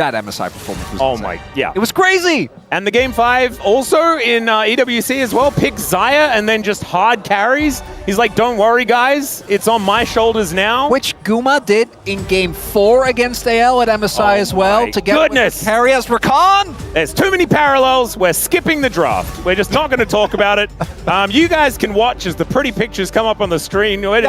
that MSI performance was insane. Yeah. It was crazy! And the Game 5 also in EWC as well, picks Xayah and then just hard carries. He's like, don't worry, guys. It's on my shoulders now. Which Guma did in Game 4 against AL at MSI as well. Together with Keria's Rakan. There's too many parallels. We're skipping the draft. We're just not going to talk about it. You guys can watch as the pretty pictures come up on the screen. We're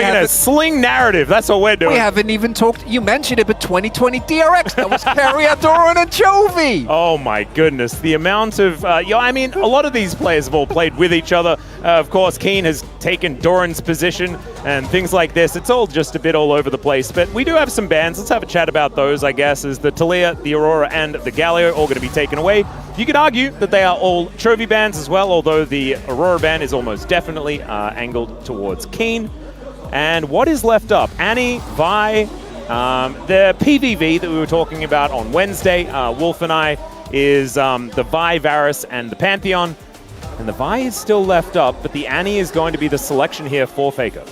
going to sling narrative. That's what we're doing. We haven't even talked. You mentioned it, but 2020 DRX. That was Keria, Doran, and Chovy. Oh my goodness. The amount of... I mean, a lot of these players have all played with each other. Of course, Keen has taken Doran's position and things like this. It's all just a bit all over the place. But we do have some bans. Let's have a chat about those, I guess, as the Talia, the Aurora, and the Galio all going to be taken away. You could argue that they are all Chovy bans as well, although the Aurora ban is almost definitely angled towards Keen. And what is left up? Annie, Vi, the PVV that we were talking about on Wednesday, Wolf and I, is the Vi, Varus, and the Pantheon. And the Vi is still left up, but the Annie is going to be the selection here for Faker.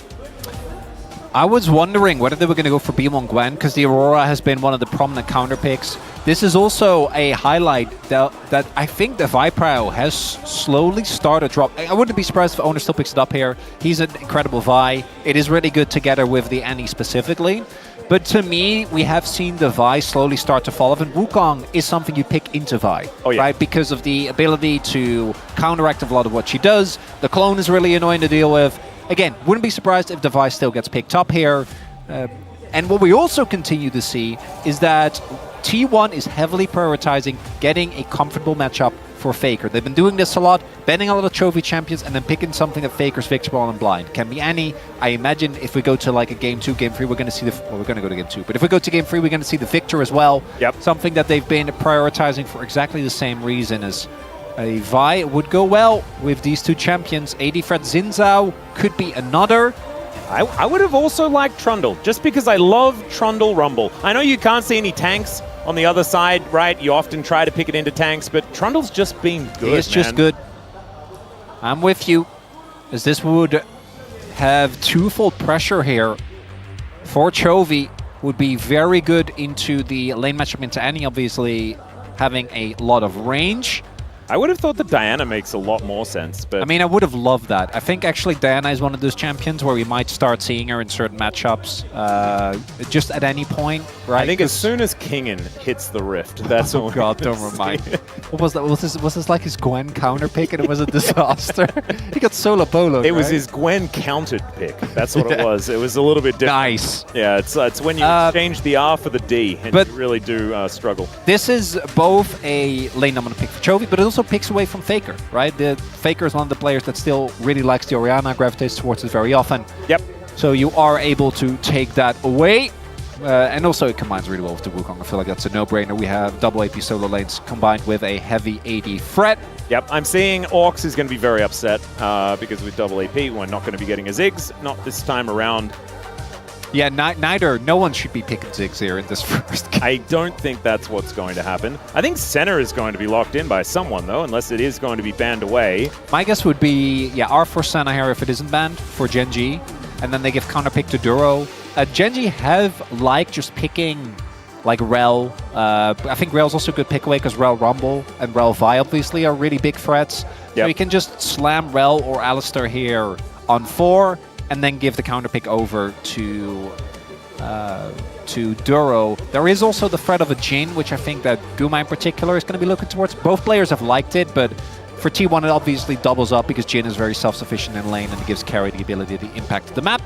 I was wondering whether they were going to go for B1 Gwen, because the Aurora has been one of the prominent counter picks. This is also a highlight that I think the Vi has slowly started to drop. I wouldn't be surprised if Oner still picks it up here. He's an incredible Vi. It is really good together with the Annie specifically. But to me, we have seen the Vi slowly start to fall off, and Wukong is something you pick into Vi, right? Because of the ability to counteract a lot of what she does. The clone is really annoying to deal with. Again, wouldn't be surprised if the Vi still gets picked up here. And what we also continue to see is that T1 is heavily prioritizing getting a comfortable matchup for Faker. They've been doing this a lot, banning a lot of trophy champions, and then picking something that Faker's victorable and blind. Can be Annie. I imagine if we go to like a Game 2, Game 3, we're going to see the... Well, we're going to go to Game 2. But if we go to Game 3, we're going to see the Victor as well. Yep. Something that they've been prioritizing for exactly the same reason as a Vi would go well with these two champions. AD Fred Zinzao could be another. I would have also liked Trundle, just because I love Trundle Rumble. I know you can't see any tanks on the other side, right? You often try to pick it into tanks, but Trundle's just been good, It's just good. I'm with you, as this would have twofold pressure here for Chovy. Would be very good into the lane matchup into Annie, obviously having a lot of range. I would have thought that Diana makes a lot more sense, but... I mean, I would have loved that. I think actually Diana is one of those champions where we might start seeing her in certain matchups just at any point, right? I think as soon as Kingen hits the Rift, that's oh god, don't remind me. What was that? Was this like his Gwen counter pick and it was a disaster? He got solo polo. It was his Gwen countered pick. That's what it was. It was a little bit different. Nice. Yeah, it's when you exchange the R for the D and you really do struggle. This is both a lane I'm going to pick for Chovy, but it also picks away from Faker, right? The Faker is one of the players that still really likes the Orianna, gravitates towards it very often. Yep. So you are able to take that away. And also it combines really well with the Wukong. I feel like that's a no-brainer. We have double AP solo lanes combined with a heavy AD threat. Yep, I'm seeing Orcs is going to be very upset because with double AP, we're not going to be getting a Ziggs, not this time around. Yeah, no one should be picking Ziggs here in this first game. I don't think that's what's going to happen. I think Senna is going to be locked in by someone, though, unless it is going to be banned away. My guess would be, yeah, R for Senna here if it isn't banned for Gen.G, and then they give counterpick to Duro. Gen.G have liked just picking like Rel. I think Rel's also a good pick away because Rel Rumble and Rel Vi obviously are really big threats. Yep. So you can just slam Rel or Alistar here on 4 and then give the counterpick over to Duro. There is also the threat of a Jhin, which I think that Guma in particular is going to be looking towards. Both players have liked it, but for T1 it obviously doubles up because Jhin is very self-sufficient in lane and it gives Keria the ability to impact the map.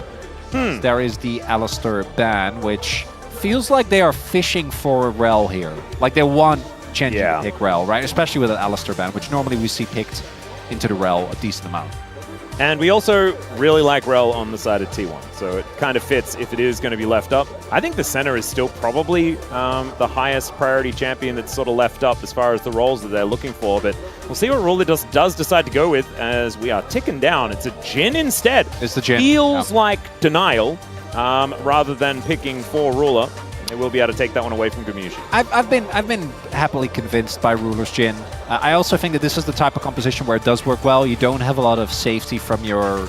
There is the Alistar ban, which feels like they are fishing for Rel here. Like they want Gen.G to pick Rel, right? Especially with an Alistar ban, which normally we see picked into the Rel a decent amount. And we also really like Rel on the side of T1, so it kind of fits if it is going to be left up. I think the center is still probably the highest priority champion that's sort of left up as far as the roles that they're looking for, but we'll see what role it does decide to go with as we are ticking down. It's a Jhin instead. It's the Jhin. Feels like denial rather than picking for Ruler. They will be able to take that one away from Gumayusi. I've been happily convinced by Ruler's Jhin. I also think that this is the type of composition where it does work well. You don't have a lot of safety from your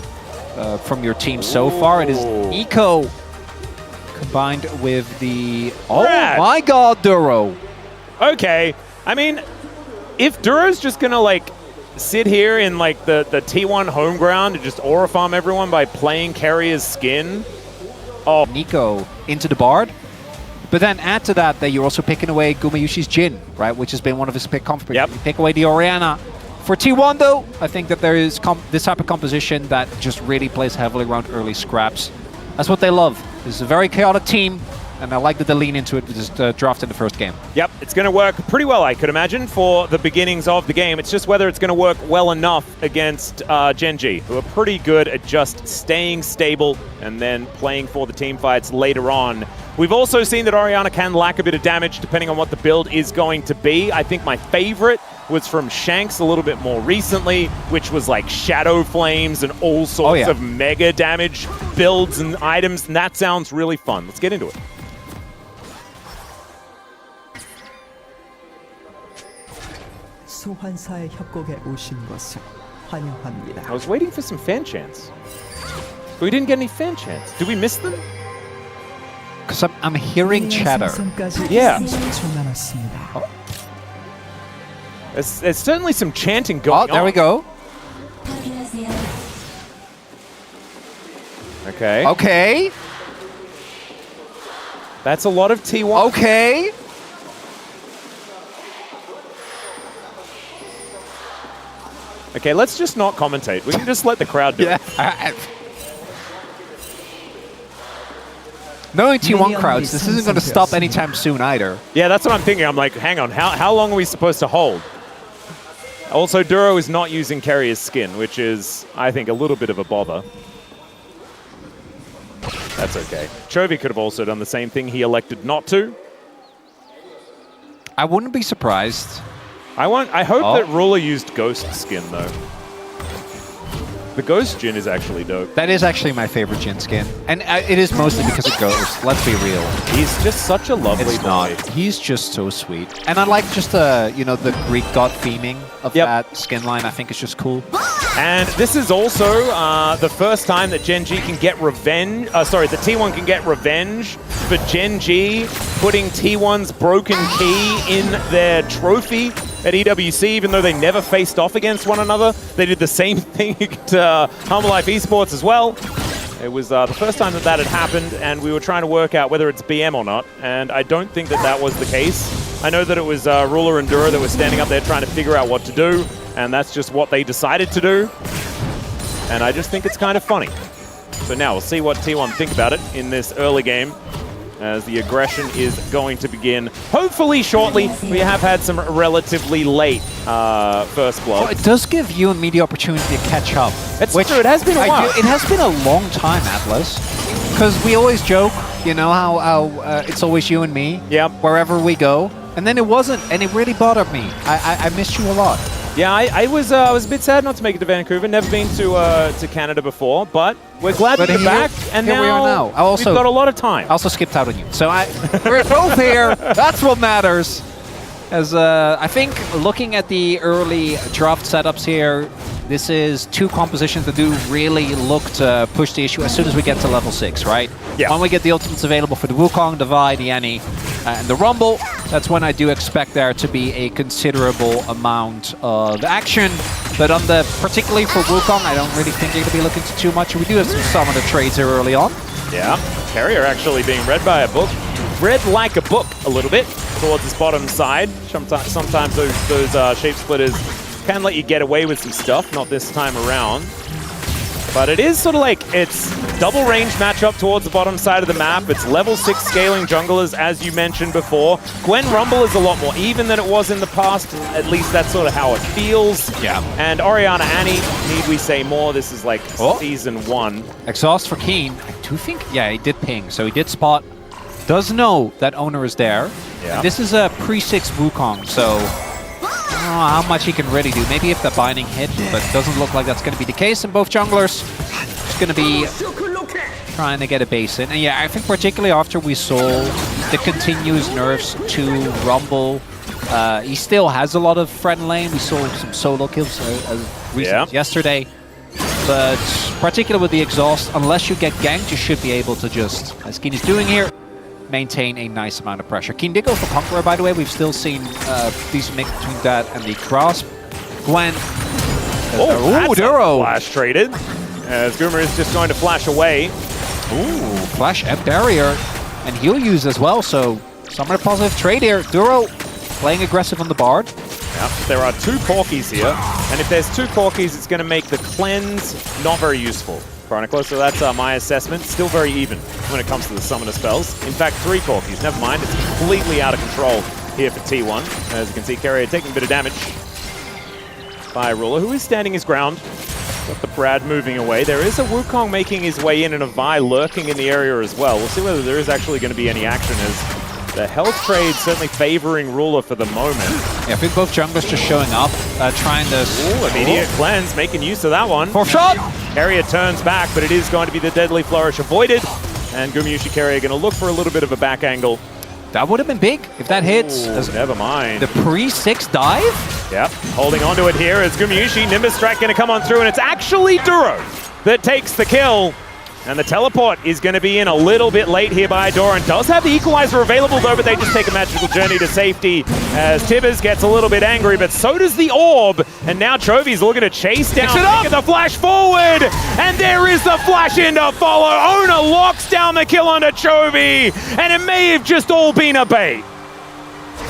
team so far. It is Eco combined with the... Oh Brad. my god, Duro! Okay, I mean, if Duro's just gonna like sit here in like the T1 home ground and just aura farm everyone by playing Keria's skin, oh, Nico into the Bard. But then add to that you're also picking away Gumayusi's Jin, right? Which has been one of his pick comfort. Yep. You pick away the Orianna. For T1 though, I think that there is this type of composition that just really plays heavily around early scraps. That's what they love. This is a very chaotic team, and I like that they lean into it with this draft in the first game. Yep, it's going to work pretty well, I could imagine, for the beginnings of the game. It's just whether it's going to work well enough against Gen.G, who are pretty good at just staying stable and then playing for the team fights later on. We've also seen that Orianna can lack a bit of damage depending on what the build is going to be. I think my favorite was from Shanks a little bit more recently, which was like Shadow Flames and all sorts of mega damage builds and items, and that sounds really fun. Let's get into it. 소환사의 협곡에 오신 것을 환영합니다. I was waiting for some fan chants, but we didn't get any fan chants. Did we miss them? Because I'm hearing chatter. Yeah. 30초 남았습니다. There's certainly some chanting going on. Oh, there we go. Okay. Okay. That's a lot of T1. Okay. Okay, let's just not commentate. We can just let the crowd do it. Knowing T1 crowds, this isn't going to stop anytime soon either. Yeah, that's what I'm thinking. I'm like, hang on, how long are we supposed to hold? Also, Duro is not using Keria's skin, which is, I think, a little bit of a bother. That's okay. Chovy could have also done the same thing. He elected not to. I wouldn't be surprised. I hope that Ruler used Ghost skin, though. The Ghost Jin is actually dope. That is actually my favorite Jin skin. And it is mostly because of Ghost. Let's be real. He's just such a lovely boy. Not. He's just so sweet. And I like just you know, the Greek god theming of that skin line. I think it's just cool. And this is also the first time that Gen.G can get revenge. Sorry, the T1 can get revenge for Gen.G putting T1's broken key in their trophy at EWC, even though they never faced off against one another. They did the same thing to Humble Life Esports as well. It was the first time that had happened, and we were trying to work out whether it's BM or not, and I don't think that was the case. I know that it was Ruler and Dura that were standing up there trying to figure out what to do, and that's just what they decided to do. And I just think it's kind of funny. So now we'll see what T1 think about it in this early game, as the aggression is going to begin hopefully shortly. We have had some relatively late first blood. Well, it does give you and me the opportunity to catch up. It's true, it has been a while. It has been a long time, Atlas. Because we always joke, you know, how it's always you and me, wherever we go. And then it wasn't, and it really bothered me. I missed you a lot. Yeah, I was a bit sad not to make it to Vancouver. Never been to Canada before, but we're glad to be back. And here we are now. We've got a lot of time. I also skipped out on you. So we're both here. That's what matters. As I think looking at the early draft setups here, this is two compositions that do really look to push the issue as soon as we get to level 6, right? Yeah. When we get the ultimates available for the Wukong, the Vi, the Annie, and the Rumble, that's when I do expect there to be a considerable amount of action. But on the, particularly for Wukong, I don't really think you're going to be looking to too much. We do have some of the trades here early on. Yeah, Keria actually being read by a book. Read like a book a little bit towards this bottom side. Sometimes those shape splitters can let you get away with some stuff, not this time around. But it is sort of like, it's double range matchup towards the bottom side of the map. It's level 6 scaling junglers, as you mentioned before. Gwen Rumble is a lot more even than it was in the past. At least that's sort of how it feels. Yeah. And Orianna Annie, need we say more? This is like Season 1. Exhaust for Keen. I do think, yeah, he did ping. So he did spot. Does know that Oner is there. Yeah. And this is a pre-6 Wukong, so I don't know how much he can really do. Maybe if the binding hit, but it doesn't look like that's going to be the case. And both junglers just going to be trying to get a base in. And yeah, I think particularly after we saw the continuous nerfs to Rumble, he still has a lot of friend lane. We saw some solo kills as recent as yesterday. But particularly with the exhaust, unless you get ganked, you should be able to just, as Keen is doing here, maintain a nice amount of pressure. Keen did go for Conqueror, by the way. We've still seen decent mix between that and the Grasp. Gwen. That's Duro. Flash traded. As Goomer is just going to flash away. Ooh, flash and barrier. And he'll use as well, so somewhat positive trade here. Duro playing aggressive on the Bard. Yep, there are 2 Corkies here, and if there's 2 Corkies, it's going to make the cleanse not very useful. Chronicler, so that's my assessment. Still very even when it comes to the summoner spells. In fact, 3 Corkies, never mind. It's completely out of control here for T1. As you can see, Keria taking a bit of damage by Ruler, who is standing his ground. Got the Brad moving away. There is a Wukong making his way in and a Vi lurking in the area as well. We'll see whether there is actually going to be any action as the health trade certainly favoring Ruler for the moment. Yeah, I think both junglers just showing up, trying to... Ooh, immediate cleanse, making use of that one. 4th shot! Keria turns back, but it is going to be the Deadly Flourish avoided. And Gumayusi Keria going to look for a little bit of a back angle. That would have been big if that hits. Ooh, never mind. The pre-6 dive? Yep, holding onto it here as Gumayusi, Nimbus Strike going to come on through, and it's actually Duro that takes the kill. And the teleport is going to be in a little bit late here by Doran. Does have the equalizer available though, but they just take a magical journey to safety as Tibbers gets a little bit angry, but so does the orb. And now Chovy's looking to chase down, making the flash forward. And there is the flash in to follow. Oner locks down the kill onto Chovy, and it may have just all been a bait.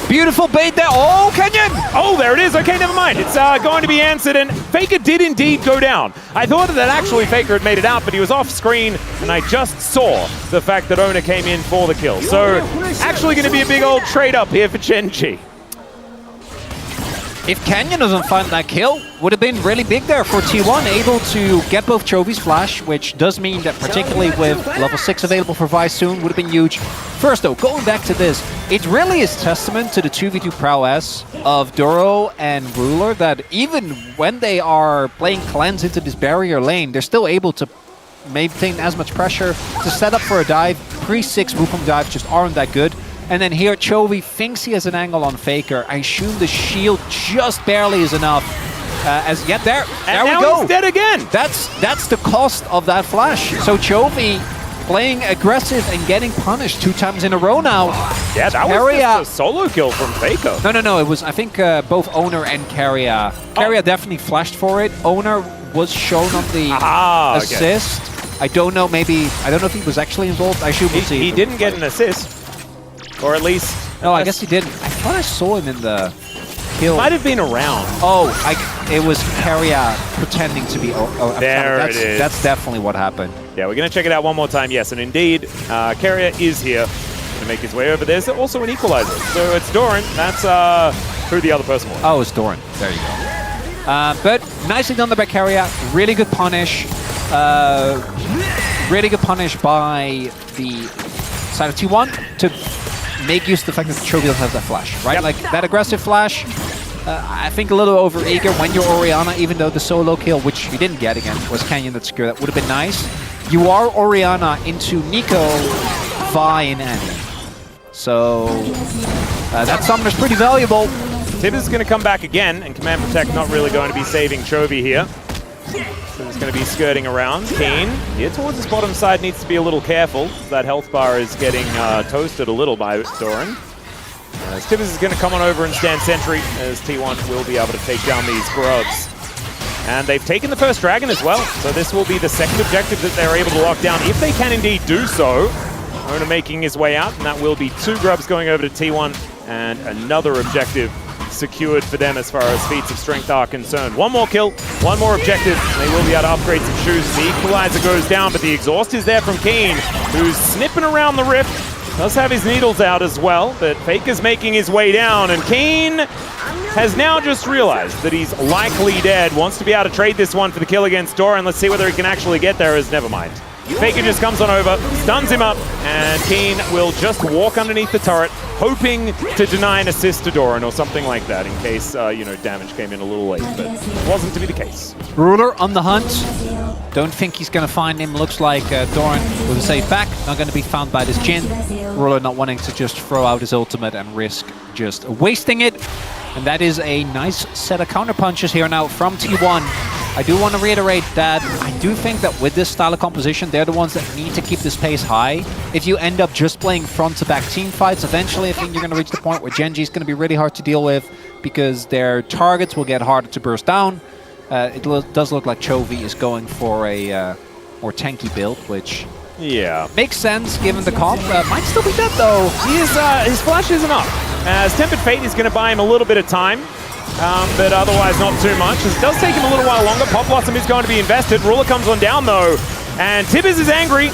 Beautiful bait there. Oh, Kenyon! Oh, there it is. Okay, never mind. It's going to be answered, and Faker did indeed go down. I thought that actually Faker had made it out, but he was off screen, and I just saw the fact that Oner came in for the kill. So, actually going to be a big old trade-up here for Gen.G. If Canyon doesn't find that kill, would have been really big there for T1, able to get both Chovy's flash, which does mean that particularly with level 6 available for Vi soon, would have been huge. First though, going back to this, it really is testament to the 2v2 prowess of Duro and Ruler that even when they are playing cleanse into this barrier lane, they're still able to maintain as much pressure to set up for a dive. Pre-6 Wukong dives just aren't that good. And then here, Chovy thinks he has an angle on Faker. I assume the shield just barely is enough. As yet there we go. He's dead again. That's the cost of that flash. So Chovy playing aggressive and getting punished 2 times in a row now. Yeah, that was just a solo kill from Faker. No. It was, I think, both Oner and Keria. Keria definitely flashed for it. Oner was shown on the assist. Okay. I don't know if he was actually involved. I assume we'll see. He didn't get an assist. Or at least... No, I guess he didn't. I thought I saw him in the kill. Might have been around. Oh, it was Keria pretending to be... There it is. That's definitely what happened. Yeah, we're going to check it out one more time. Yes, and indeed, Keria is here to make his way over. There's also an equalizer. So it's Doran. That's who the other person was. Oh, it's Doran. There you go. But nicely done there by Keria. Really good punish. Really good punish by the side of T1 to make use of the fact that Chovy doesn't have that flash, right? Yep. Like that aggressive flash, I think a little over eager when you're Orianna, even though the solo kill, which you didn't get again, was Canyon that secured. That would have been nice. You are Orianna into Nico, Vi, and Annie. So that summoner's pretty valuable. Tibbers is going to come back again, and Command Protect not really going to be saving Chovy here. So he's going to be skirting around. Keen, here towards his bottom side, needs to be a little careful. That health bar is getting toasted a little by Doran. As Tibbers is going to come on over and stand sentry, as T1 will be able to take down these grubs. And they've taken the first dragon as well, so this will be the second objective that they're able to lock down, if they can indeed do so. Oner making his way out, and that will be 2 grubs going over to T1, and another objective secured for them as far as feats of strength are concerned. One more kill, one more objective, and they will be able to upgrade some shoes. The equalizer goes down, but the exhaust is there from Keen, who's snipping around the rift. Does have his needles out as well, but Faker's making his way down, and Keen has now just realized that he's likely dead. Wants to be able to trade this one for the kill against Doran. Let's see whether he can actually get there, as never mind. Faker just comes on over, stuns him up, and Keen will just walk underneath the turret, hoping to deny an assist to Doran or something like that, in case, damage came in a little late, but it wasn't to be the case. Ruler on the hunt. Don't think he's going to find him. Looks like Doran with a safe back. Not going to be found by this Jin. Ruler not wanting to just throw out his ultimate and risk just wasting it. And that is a nice set of counter punches here now from T1. I do want to reiterate that I do think that with this style of composition, they're the ones that need to keep this pace high. If you end up just playing front-to-back team fights, eventually I think you're going to reach the point where Gen.G is going to be really hard to deal with because their targets will get harder to burst down. It does look like Chovy is going for a more tanky build, which makes sense given the comp. Might still be dead though. His flash isn't up. As Tempered Fate is going to buy him a little bit of time. But otherwise not too much. It does take him a little while longer. Pop Blossom is going to be invested. Ruler comes on down though. And Tibbers is angry,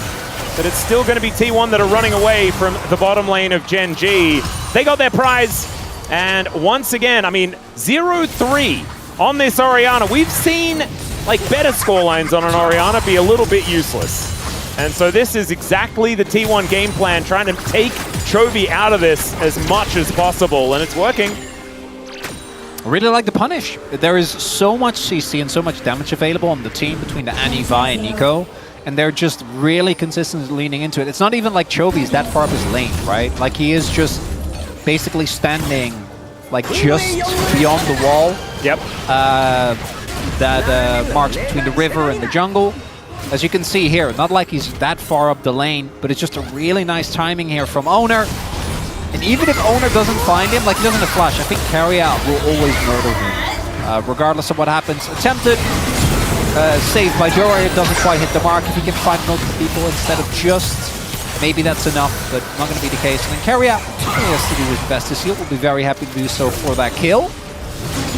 but it's still going to be T1 that are running away from the bottom lane of Gen.G. They got their prize. And once again, I mean, 0-3 on this Orianna. We've seen like better scorelines on an Orianna be a little bit useless. And so this is exactly the T1 game plan, trying to take Chovy out of this as much as possible. And it's working. I really like the punish. There is so much CC and so much damage available on the team between the Annie, Vi, and Nico, and they're just really consistently leaning into it. It's not even like Chovy's that far up his lane, right? Like he is just basically standing like just beyond the wall. Yep. That marks between the river and the jungle. As you can see here, not like he's that far up the lane, but it's just a really nice timing here from Oner. And even if Oner doesn't find him, like he doesn't have flash, I think Keria will always murder him. Regardless of what happens. Attempted, saved by Jory, it doesn't quite hit the mark. If he can find multiple people instead of just, maybe that's enough, but not going to be the case. And then Keria, he has to do his best this year, will be very happy to do so for that kill.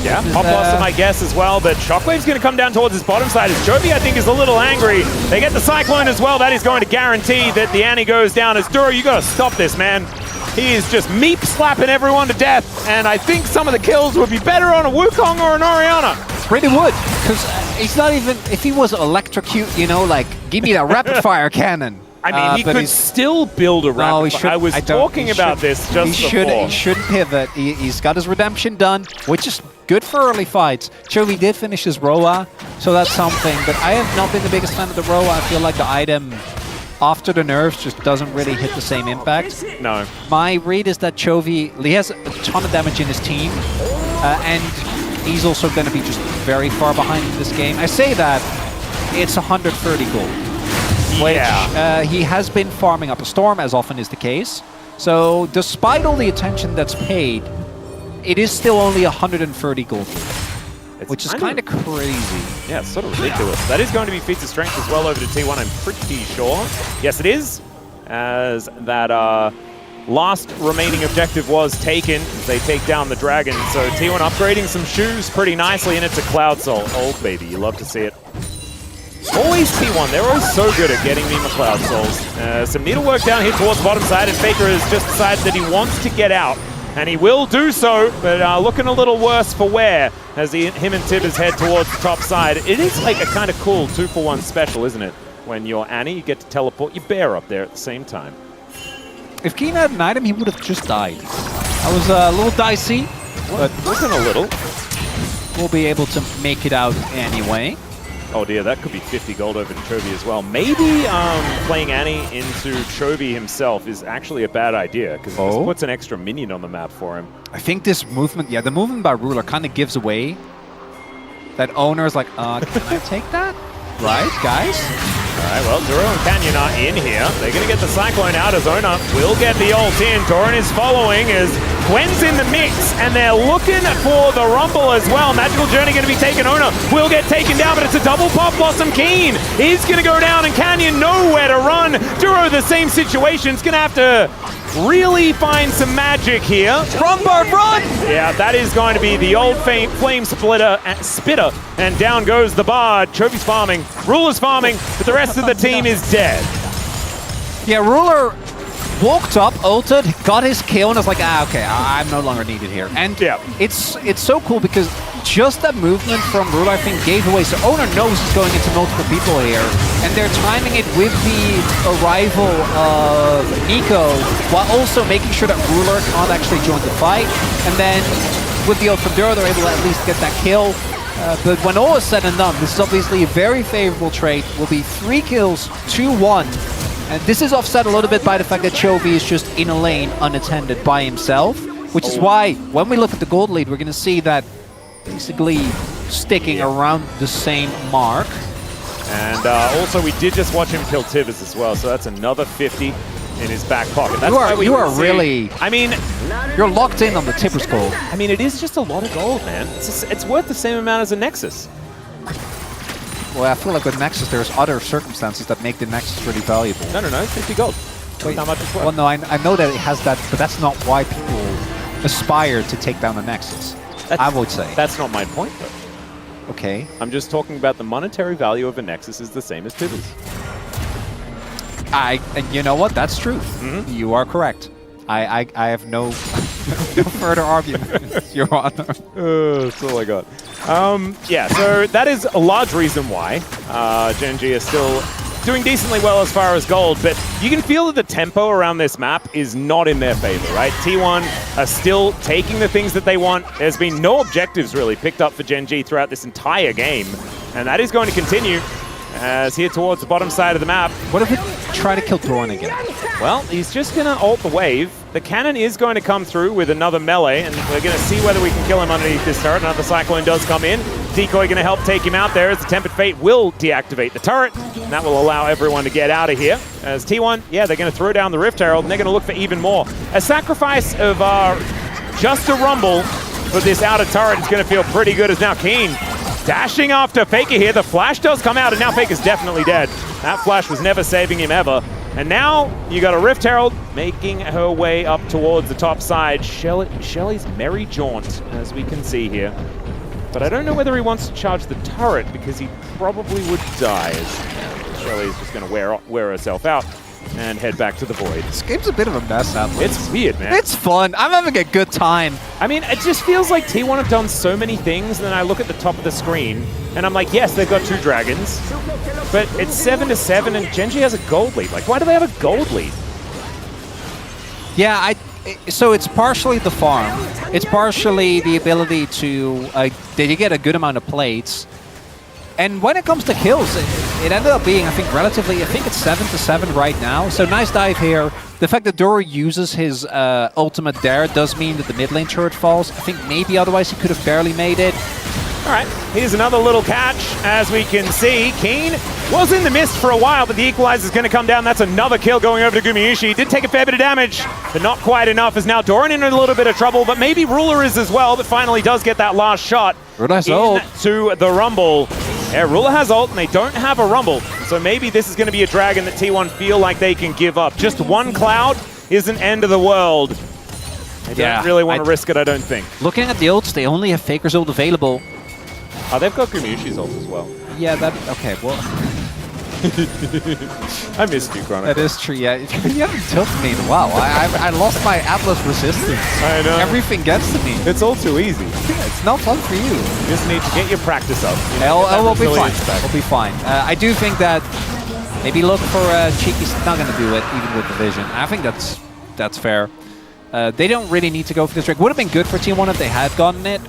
Yeah, Pop Blossom, I guess, as well, but Shockwave's going to come down towards his bottom side. As Chovy, I think, is a little angry. They get the Cyclone as well. That is going to guarantee that the Annie goes down. As Duro, you got to stop this, man. He is just meep slapping everyone to death, and I think some of the kills would be better on a Wukong or an Orianna. Really would, because he's not even, if he was electrocute, you know, like, give me that rapid fire cannon. I mean, he could still build a rapid fire. I was talking about this just before. He should pivot. He's got his redemption done, which is good for early fights. Chovy did finish his Roa, so that's something, but I have not been the biggest fan of the Roa. I feel like the item after the nerfs just doesn't really hit the same impact. No. My read is that Chovy, he has a ton of damage in his team, and he's also going to be just very far behind in this game. I say that, it's 130 gold, which he has been farming up a storm, as often is the case. So despite all the attention that's paid, it is still only 130 gold. Which is kind of crazy. Yeah, it's sort of ridiculous. That is going to be feats of strength as well over to T1, I'm pretty sure. Yes, it is. As that last remaining objective was taken, they take down the dragon. So T1 upgrading some shoes pretty nicely, and it's a Cloud Soul. Oh, baby, you love to see it. Always T1, they're always so good at getting me my Cloud Souls. Some needlework down here towards the bottom side, and Faker has just decided that he wants to get out. And he will do so, but looking a little worse for wear as him and Tibbers head towards the top side. It is like a kind of cool 2-for-1 special, isn't it? When you're Annie, you get to teleport your bear up there at the same time. If Keen had an item, he would have just died. That was a little dicey, but wasn't a little. We'll be able to make it out anyway. Oh dear, that could be 50 gold over to Chovy as well. Maybe playing Annie into Chovy himself is actually a bad idea, because this puts an extra minion on the map for him. I think this movement, the movement by Ruler kind of gives away that Oner is like, can I take that? Right, guys? Alright, well, Duro and Canyon are in here. They're going to get the Cyclone out as Oner will get the ult in. Doran is following as Gwen's in the mix, and they're looking for the Rumble as well. Magical Journey going to be taken. Oner will get taken down, but it's a double Pop Blossom. Keen is going to go down, and Canyon nowhere to run. Duro, the same situation. It's going to have to really find some magic here. Run, Bird, run! Yeah, that is going to be the old flame spitter, and down goes the Bard. Chovy's farming, Ruler's farming, but the rest of the team is dead. Yeah, Ruler walked up, ulted, got his kill, and was like, okay, I'm no longer needed here. And it's so cool because just that movement from Ruler, I think, gave away. So Oner knows he's going into multiple people here, and they're timing it with the arrival of Nico, while also making sure that Ruler can't actually join the fight. And then with the ult from Duro, they're able to at least get that kill. But when all is said and done, this is obviously a very favorable trade. Will be 3 kills, 2-1. And this is offset a little bit by the fact that Chovy is just in a lane unattended by himself, which is why when we look at the gold lead, we're going to see that basically sticking around the same mark. And also, we did just watch him kill Tivers as well, so that's another 50 in his back pocket. That's you are really... I mean... You're locked in on the Tivers gold. I mean, it is just a lot of gold, man. It's worth the same amount as a Nexus. Well, I feel like with Nexus, there's other circumstances that make the Nexus really valuable. No, 50 gold. Wait, how much it's worth. Well, no, I know that it has that, but that's not why people aspire to take down the Nexus, I would say. That's not my point, though. Okay. I'm just talking about the monetary value of a Nexus is the same as Tivers. And you know what? That's true. Mm-hmm. You are correct. I have no, no further argument, Your Honor. That's all I got. Yeah, so that is a large reason why Gen.G is still doing decently well as far as gold, but you can feel that the tempo around this map is not in their favor, right? T1 are still taking the things that they want. There's been no objectives really picked up for Gen.G throughout this entire game, and that is going to continue as here towards the bottom side of the map. What if we try to kill Doran again? Well, he's just going to ult the wave. The cannon is going to come through with another melee, and we're going to see whether we can kill him underneath this turret. Another Cyclone does come in. Decoy going to help take him out there as the Tempered Fate will deactivate the turret, and that will allow everyone to get out of here. As T1, yeah, they're going to throw down the Rift Herald, and they're going to look for even more. A sacrifice of just a Rumble for this outer turret is going to feel pretty good as now Keen dashing after Faker here. The flash does come out, and now Faker's definitely dead. That flash was never saving him ever. And now you got a Rift Herald making her way up towards the top side. Shelly's merry jaunt, as we can see here. But I don't know whether he wants to charge the turret because he probably would die. As Shelly's just going to wear herself out and head back to the void. This game's a bit of a mess out. It's weird, man. It's fun. I'm having a good time. I mean, it just feels like T1 have done so many things, and then I look at the top of the screen, and I'm like, yes, they've got 2 dragons, but it's 7-7, and Gen.G has a gold lead. Like, why do they have a gold lead? Yeah, so it's partially the farm. It's partially the ability to you get a good amount of plates. And when it comes to kills, it ended up being, I think, relatively, I think it's 7-7 right now. So nice dive here. The fact that Doro uses his ultimate there does mean that the mid lane turret falls. I think maybe otherwise he could have barely made it. All right, here's another little catch. As we can see, Keen was in the mist for a while, but the equalizer is going to come down. That's another kill going over to Gumayusi. He did take a fair bit of damage, but not quite enough. As now Doran in a little bit of trouble, but maybe Ruler is as well, but finally does get that last shot into the Rumble. Yeah, Ruler has ult, and they don't have a Rumble. So maybe this is going to be a dragon that T1 feel like they can give up. Just one cloud isn't end of the world. They don't really want to risk it, I don't think. Looking at the ults, they only have Faker's ult available. Oh, they've got Gumayusi's ult as well. Yeah, okay, well... I missed you, Chronicle. That is true, yeah. You haven't tilted me in a while. I lost my Atlas resistance. I know. Everything gets to me. It's all too easy. It's not fun for you. You just need to get your practice up. We'll be fine. We'll be fine. I do think that maybe look for Cheeky's not going to do it, even with the vision. I think that's fair. They don't really need to go for this trick. Would have been good for T1 if they had gotten it.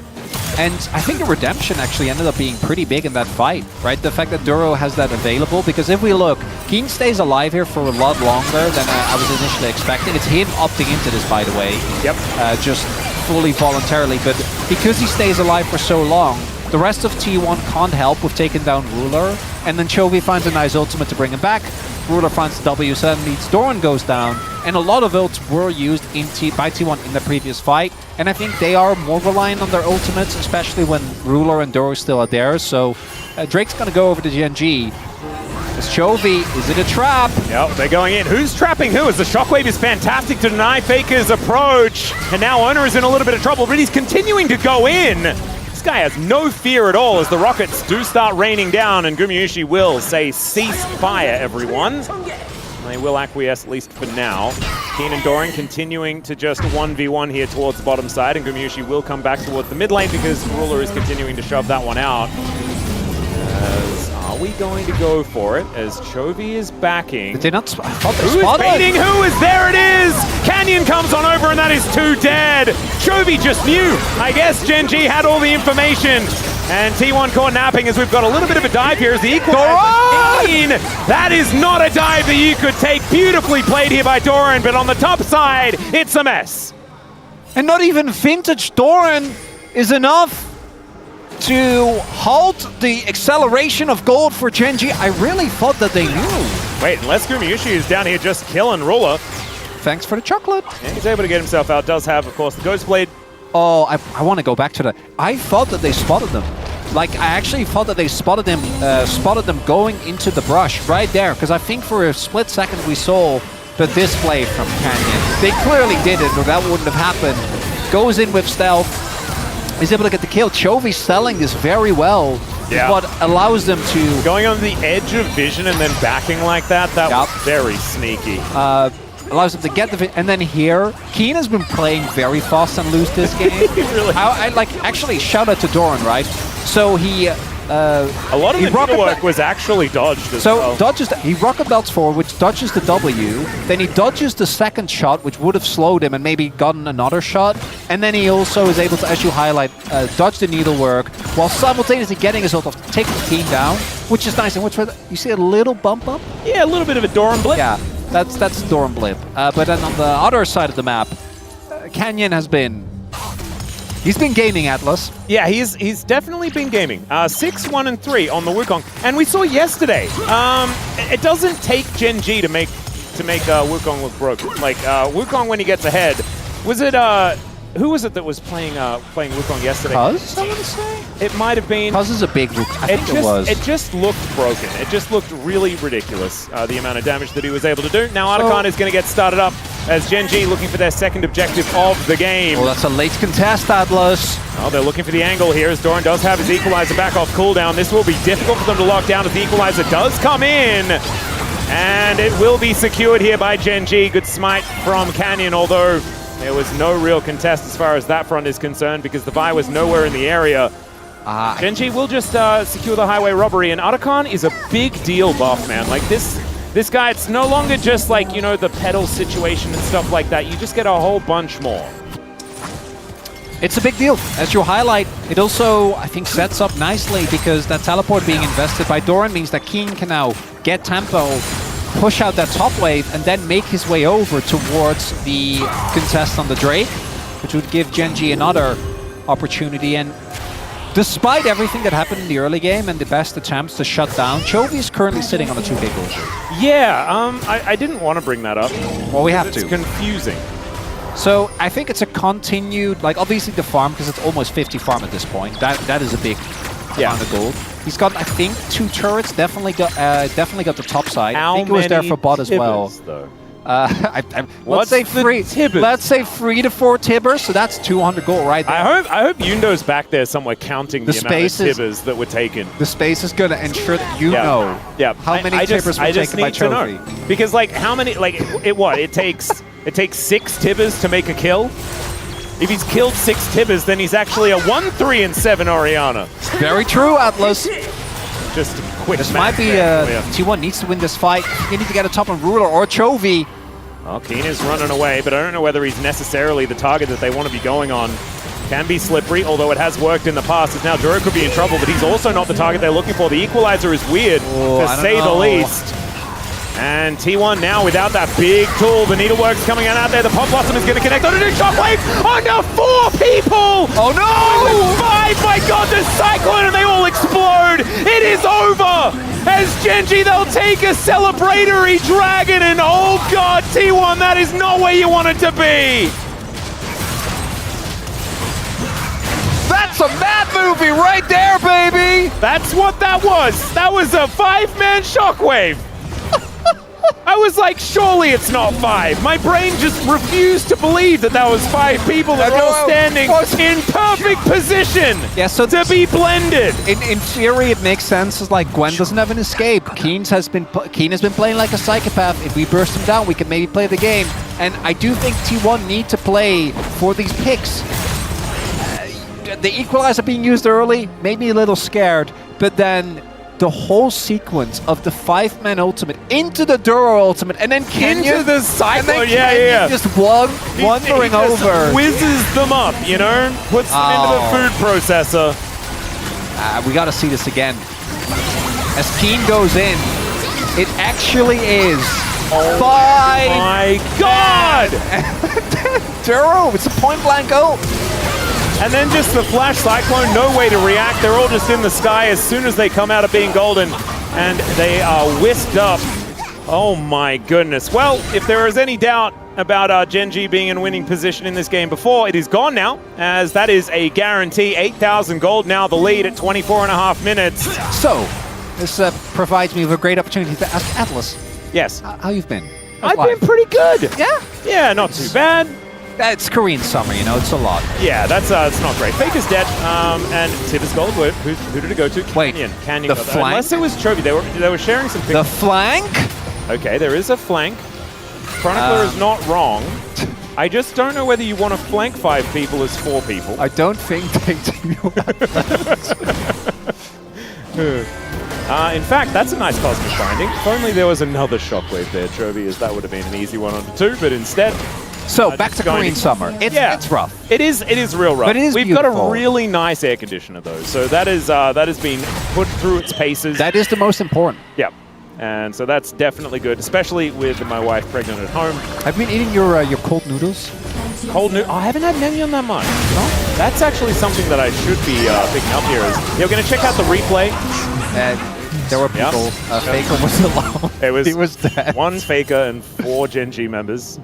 And I think the redemption actually ended up being pretty big in that fight, right? The fact that Duro has that available, because if we look, Keen stays alive here for a lot longer than I was initially expecting. It's him opting into this, by the way. Yep. Just fully voluntarily, but because he stays alive for so long, the rest of T1 can't help with taking down Ruler, and then Chovy finds a nice ultimate to bring him back. Ruler finds the W, suddenly Doran goes down, and a lot of ults were used by T1 in the previous fight, and I think they are more reliant on their ultimates, especially when Ruler and Doro still are there, so Drake's gonna go over to Gen.G. As Chovy, is it a trap? Yep, they're going in. Who's trapping who? As the Shockwave is fantastic to deny Faker's approach, and now Oner is in a little bit of trouble, but he's continuing to go in. This guy has no fear at all as the rockets do start raining down, and Gumayusi will say, cease fire, everyone. They will acquiesce, at least for now. Keen and Doran continuing to just 1v1 here towards the bottom side, and Gumayusi will come back towards the mid lane because Ruler is continuing to shove that one out. Are we going to go for it as Chovy is backing? Did they not Who is baiting who? There it is! Canyon comes on over and that is 2 dead! Chovy just knew! I guess Gen.G had all the information. And T1 caught napping as we've got a little bit of a dive here as the equalizer. That is not a dive that you could take. Beautifully played here by Doran, but on the top side, it's a mess. And not even vintage Doran is enough. to halt the acceleration of gold for Gen.G. I really thought that they knew. Wait, unless Gumayusi is down here just killing Ruler. Thanks for the chocolate. And he's able to get himself out. Does have, of course, the Ghost Blade. Oh, I want to go back to that. I thought that they spotted them. Like, I actually thought that they spotted them going into the brush right there. Because I think for a split second we saw the display from Canyon. They clearly did it, or that wouldn't have happened. Goes in with stealth. Is able to get the kill. Chovy selling this very well. Yeah. What allows them to... Going on the edge of vision and then backing like that, was very sneaky. Allows them to get the... And then here, Keen has been playing very fast and loose this game. Really? I like, actually, shout out to Doran, right? So he... a lot of the middle work was actually dodged as well. He rocket belts forward, which dodges the W. Then he dodges the second shot, which would have slowed him and maybe gotten another shot. And then he also is able to, as you highlight, dodge the needlework while simultaneously getting his ult off, taking the team down, which is nice. And you see a little bump up? Yeah, a little bit of a Doran blip. Yeah, that's Doran blip. But then on the other side of the map, Canyon has been... He's been gaming, Atlas. Yeah, he's definitely been gaming. 6-1-3 on the Wukong, and we saw yesterday. It doesn't take Gen.G to make Wukong look broken. Like Wukong when he gets ahead, was it who was it that was playing Wukong yesterday? Cuz, I want to say. It might have been. Cuz is a big Wukong. I think it was. It just looked broken. It just looked really ridiculous, the amount of damage that he was able to do. Now Artican is going to get started up as Gen.G looking for their second objective of the game. Oh, that's a late contest, Atlas. Oh, they're looking for the angle here as Doran does have his Equalizer back off cooldown. This will be difficult for them to lock down as the Equalizer does come in. And it will be secured here by Gen.G. Good smite from Canyon, although there was no real contest as far as that front is concerned because the Vi was nowhere in the area. Gen.G will just secure the highway robbery, and Artican is a big deal buff, man. Like this guy, it's no longer just like, you know, the pedal situation and stuff like that. You just get a whole bunch more. It's a big deal. As you highlight, it also, I think, sets up nicely because that teleport being invested by Doran means that Keen can now get tempo, push out that top wave, and then make his way over towards the contest on the Drake, which would give Gen.G another opportunity. And despite everything that happened in the early game and the best attempts to shut down, Chovy is currently sitting on a 2K goal. Yeah, I didn't want to bring that up. Well, we have to. It's confusing. So I think it's a continued, like obviously the farm, because it's almost 50 farm at this point. That is a big amount of gold. He's got, I think, 2 turrets. Definitely got the top side. I think it was there for bot as well. Though? Let's say 3 to 4 tibbers, so that's 200 gold right there. I hope Yundo's back there somewhere counting the amount of tibbers that were taken. The space is going to ensure that you know how many tibbers were taken by Trophy. Because like how many, like it takes 6 tibbers to make a kill. If he's killed 6 tibbers, then he's actually a 1-3-7 Orianna. Very true, Atlas. Just a quick. This might be T1 needs to win this fight. You need to get a top on Ruler or Chovy. Well, Keen is running away, but I don't know whether he's necessarily the target that they want to be going on. Can be slippery, although it has worked in the past. As now Duro could be in trouble, but he's also not the target they're looking for. The Equalizer is weird, to say the least. And T1 now without that big tool. The needlework's coming out there. The Pop Blossom is going to connect on a new shockwave under 4 people! Oh no! 5! My god, the Cyclone and they all explode! It is over! As Gen.G, they'll take a celebratory dragon, and oh god, T1, that is not where you want it to be! That's a mad movie right there, baby! That's what that was! That was a 5-man shockwave! I was like, surely it's not 5. My brain just refused to believe that was 5 people that were all standing in perfect position to be blended. In theory, it makes sense. It's like Gwen doesn't have an escape. Keen has been playing like a psychopath. If we burst him down, we can maybe play the game. And I do think T1 need to play for these picks. The Equalizer being used early made me a little scared, but then the whole sequence of the 5-man ultimate into the Duro ultimate and then Kenya into the cycle, just wandering over. Whizzes them up, you know? Puts them into the food processor. We gotta see this again. As Keen goes in, it actually is 5. My god! Duro, it's a point-blank ult. And then just the Flash Cyclone, no way to react. They're all just in the sky as soon as they come out of being golden. And they are whisked up. Oh my goodness. Well, if there is any doubt about Gen.G being in winning position in this game before, it is gone now, as that is a guarantee. 8,000 gold now, the lead at 24.5 minutes. So, this provides me with a great opportunity to ask Atlas. Yes. How you've been? I've been pretty good. Yeah? Yeah, not too bad. It's Korean summer, you know, it's a lot. Yeah, that's it's not great. Faker's dead, and Tib is gold. Who did it go to? Wait, Canyon the got that. flank? Unless it was Chovy. They were sharing some pictures. The flank? Okay, there is a flank. Chronicler is not wrong. I just don't know whether you want to flank 5 people as 4 people. I don't think they do. In fact, that's a nice cosmic binding. If only there was another shockwave there, Chovy, as that would have been an easy 1 onto 2, but instead... So, back to Korean summer. It's rough. It is real rough. But it is We've beautiful. got a really nice air conditioner, though, so that has been put through its paces. That is the most important. Yeah. And so that's definitely good, especially with my wife pregnant at home. Have you been eating your cold noodles? Cold noodles? I haven't had Naengmyeon that much. No? That's actually something that I should be picking up here. We're going to check out the replay. There were people. Faker was alone. He was dead. 1 Faker and 4 Gen.G members.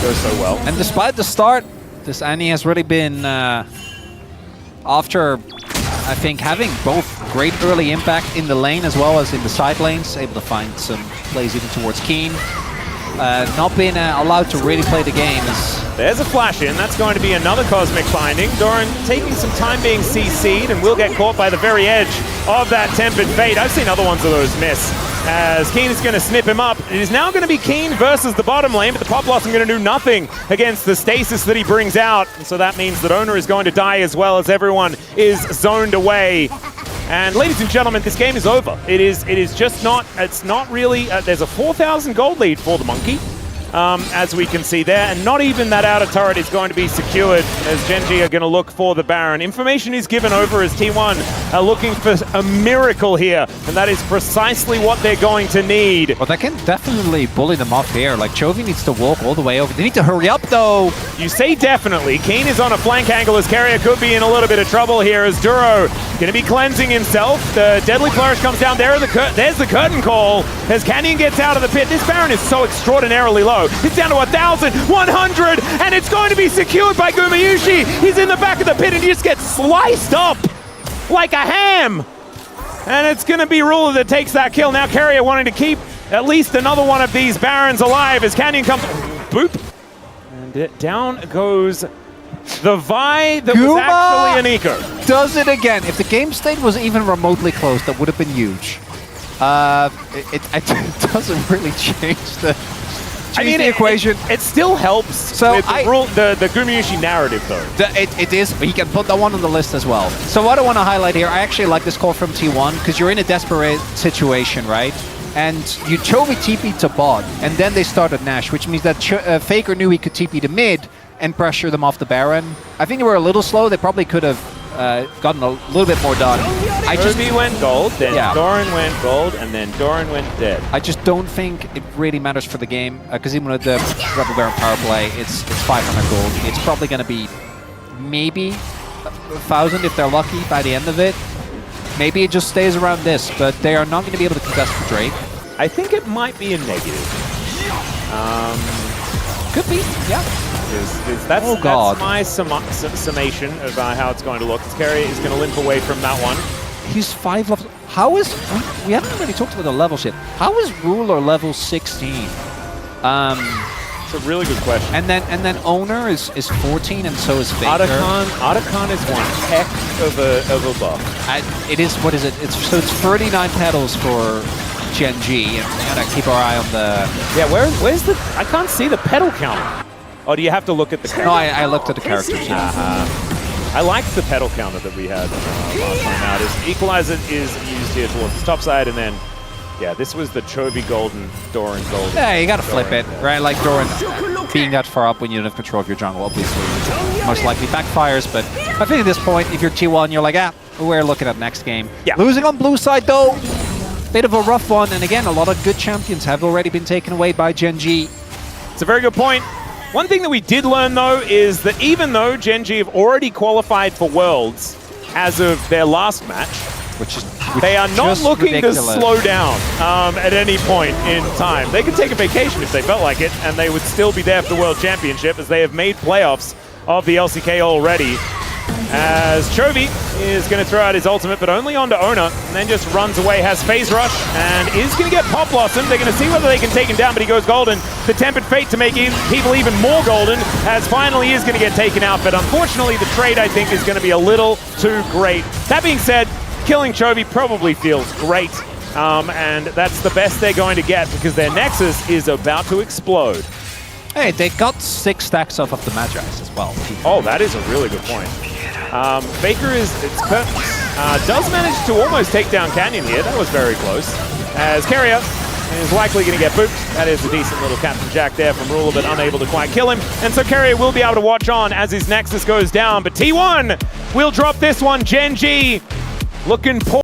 Goes so well. And despite the start, this Annie has really been, after, I think, having both great early impact in the lane as well as in the side lanes, able to find some plays even towards Keen. Not being allowed to really play the game is... There's a flash in. That's going to be another cosmic binding. Doran taking some time being CC'd and will get caught by the very edge of that Tempered Fate. I've seen other ones of those miss. As Keen is going to snip him up. It is now going to be Keen versus the bottom lane, but the Pop Blossom going to do nothing against the stasis that he brings out. And so that means that Oner is going to die as well, as everyone is zoned away. And ladies and gentlemen, this game is over. It is just not, it's not really, there's a 4,000 gold lead for the Monkey. As we can see there, and not even that outer turret is going to be secured, as Gen.G are going to look for the Baron. Information is given over as T1 are looking for a miracle here, and that is precisely what they're going to need. Well, they can definitely bully them off here. Like, Chovy needs to walk all the way over. They need to hurry up, though. You say definitely. Keen is on a flank angle as Keria could be in a little bit of trouble here, as Duro going to be cleansing himself. The Deadly Flourish comes down. There's the curtain call as Canyon gets out of the pit. This Baron is so extraordinarily low. It's down to 1,100, and it's going to be secured by Gumayusi. He's in the back of the pit, and he just gets sliced up like a ham. And it's going to be Ruler that takes that kill. Now Keria wanting to keep at least another one of these Barons alive as Canyon comes, boop. And down goes the Vi that was actually an eco. Does it again. If the game state was even remotely close, that would have been huge. It doesn't really change the... the equation. It still helps so with the Gumayusi narrative, though. It is, but you can put that one on the list as well. So what I want to highlight here, I actually like this call from T1, because you're in a desperate situation, right? And you Chovy TP to bot, and then they started Nash, which means that Faker knew he could TP to mid and pressure them off the Baron. I think they were a little slow. They probably could have gotten a little bit more done. Chovy went gold, then Doran went gold, and then Doran went dead. I just don't think it really matters for the game, because even with the Rebel Baron power play, it's 500 gold. It's probably going to be maybe 1,000 if they're lucky by the end of it. Maybe it just stays around this, but they are not going to be able to contest for Drake. I think it might be a negative. Could be, yeah. That's my summation of how it's going to look. Keria is going to limp away from that one. He's 5 levels. How is... We haven't really talked about the levels yet. How is Ruler level 16? It's a really good question. And then Oner is 14, and so is Faker. Otacon is one heck of a buff. It is, what is it? It's 39 petals for Gen.G, and we gotta keep our eye on the... Yeah, where's the... I can't see the petal counter. Oh, do you have to look at the character? No, I looked at the characters, yeah. I liked the pedal counter that we had last time out. Equalizer is used here towards the top side, and then, yeah, this was the Chovy Golden, Doran Golden. Yeah, you gotta flip it, right? Like Doran being that far up when you don't have control of your jungle, obviously, most likely backfires, but I think at this point, if you're T1, you're like, we're looking at next game. Yeah. Losing on blue side, though, bit of a rough one, and again, a lot of good champions have already been taken away by Gen.G. It's a very good point. One thing that we did learn, though, is that even though Gen.G have already qualified for Worlds as of their last match, they are not looking to slow down at any point in time. They could take a vacation if they felt like it, and they would still be there for the World Championship, as they have made playoffs of the LCK already. As Chovy is going to throw out his ultimate, but only onto Oner, and then just runs away, has Phase Rush, and is going to get Pop Blossom. They're going to see whether they can take him down, but he goes golden. The Tempered Fate to make people even more golden, as finally is going to get taken out, but unfortunately the trade, I think, is going to be a little too great. That being said, killing Chovy probably feels great, and that's the best they're going to get, because their Nexus is about to explode. Hey, they got 6 stacks off of the Magi's as well. Oh, that is a really good point. Faker does manage to almost take down Canyon here. That was very close. As Keria is likely going to get booped. That is a decent little Captain Jack there from Ruler, but unable to quite kill him. And so Keria will be able to watch on as his Nexus goes down. But T1 will drop this one. Gen.G looking poor.